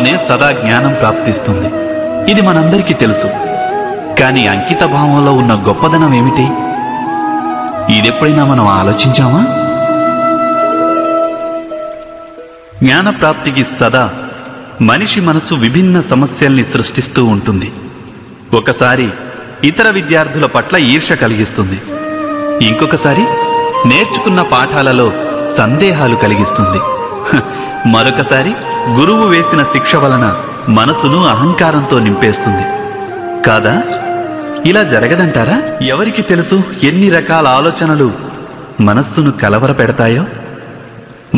భావంతోనే సదా జ్ఞానం ప్రాప్తిస్తుంది. ఇది మనందరికీ తెలుసు. కానీ అంకిత భావంలో ఉన్న గొప్పదనం ఏమిటి? ఇదెప్పుడైనా మనం ఆలోచించామా? జ్ఞానప్రాప్తికి సదా మనిషి మనసు విభిన్న సమస్యల్ని సృష్టిస్తూ ఉంటుంది. ఒకసారి ఇతర విద్యార్థుల పట్ల ఈర్ష్య కలిగిస్తుంది. ఇంకొకసారి నేర్చుకున్న పాఠాలలో సందేహాలు కలిగిస్తుంది. మరొకసారి గురువు వేసిన శిక్ష వలన మనసును అహంకారంతో నింపేస్తుంది కాదా? ఇలా జరగదంటారా? ఎవరికి తెలుసు ఎన్ని రకాల ఆలోచనలు మనస్సును కలవరపెడతాయో?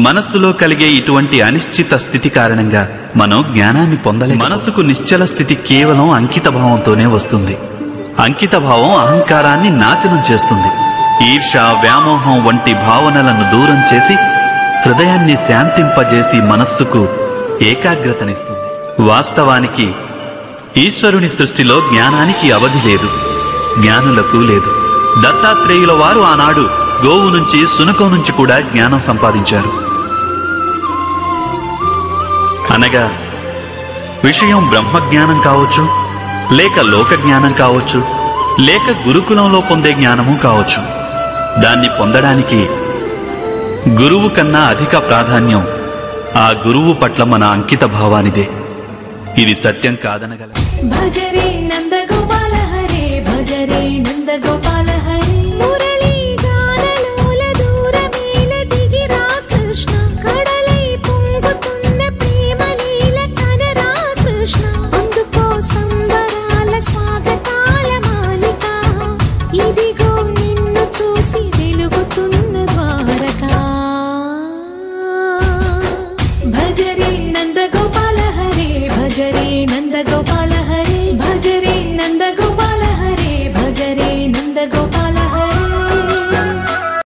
మనస్సులో కలిగే ఇటువంటి అనిశ్చిత స్థితి కారణంగా మనం జ్ఞానాన్ని పొందలేం. మనసుకు నిశ్చల స్థితి కేవలం అంకిత భావంతోనే వస్తుంది. అంకిత భావం అహంకారాన్ని నాశనం చేస్తుంది. ఈర్ష, వ్యామోహం వంటి భావనలను దూరం చేసి హృదయాన్ని శాంతింపజేసి మనస్సుకు ఏకాగ్రతనిస్తుంది. వాస్తవానికి ఈశ్వరుని సృష్టిలో జ్ఞానానికి అవధి లేదు, జ్ఞానులకు లేదు. దత్తాత్రేయుల వారు ఆనాడు గోవు నుంచి, శునకం నుంచి కూడా జ్ఞానం సంపాదించారు. అనగా విషయం బ్రహ్మజ్ఞానం కావచ్చు, లేక లోక జ్ఞానం కావచ్చు, లేక గురుకులంలో పొందే జ్ఞానము కావచ్చు. దాన్ని పొందడానికి గురువు కన్నా అధిక ప్రాధాన్యం ఆ గురువు పట్ల మన అంకిత భావానిదే. ఇది సత్యం కాదనగల. భజరే నందగోపాల హరే, భజరే నందగోపాల హరే, మురళీ గానలోల దూరమేల దిగిరా కృష్ణ, కడలై పొంగుతున్న ప్రేమ లీల కనరా కృష్ణ, అందుకో సంబరాల స్వాగతాల మాలిక, ఇదిగో నిన్ను చూసి వెలుగుతున్న ద్వారకా. భజరే నందగోపాల హరే, భజరే నందగోపాల